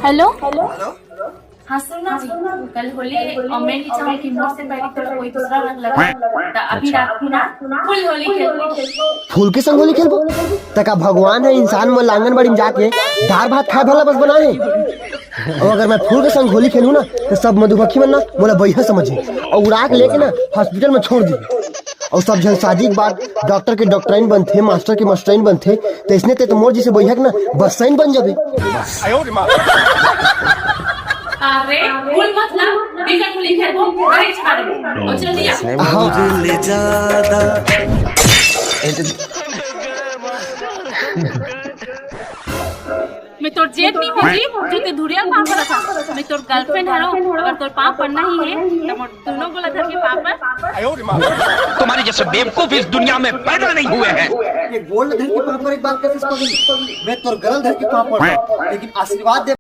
Hello hello. हाँ सुनना जी, कल होली और मैं की चाहूँ कि मोर से पहले तो कोई दूसरा रंग लगा तो अभी रात को ना फुल होली खेलो। फूल के संग होली खेलबो तका भगवान है इंसान में आंगनबाड़ी में जाके दाल भात खाए भला बस बनाए। और अगर मैं फूल के संग होली खेलूं ना तो सब मधुमक्खी मन ना बोला बैहा समझे और उड़ा के लेके ना हॉस्पिटल में छोड़ दी। और सब जलसाजी के बाद डॉक्टर के डॉक्टराइन बनते, मास्टर के मास्टराइन बनते, तो इसने तो मोर जैसे बैहा ना बसाइन बन जाबे। अरे फुल मतलब बिकट होली खेलो गाड़ी छाड़ दो और जल्दी मैं तोर जेठ नहीं भेजी जो ते धुरिया पाप पर था। मैं तोर गर्लफ्रेंड है अगर तोर पाप पड़ना ही है तो मोर दोनों गोला धर के पाप पर। तुम्हारे जैसे बेवकूफ इस दुनिया में पैदा नहीं हुए हैं। ये गोल्ड धर के पाप पर एक बात कैसे पगली, मैं तोर गरल धर के पाप पर लेकिन आशीर्वाद दे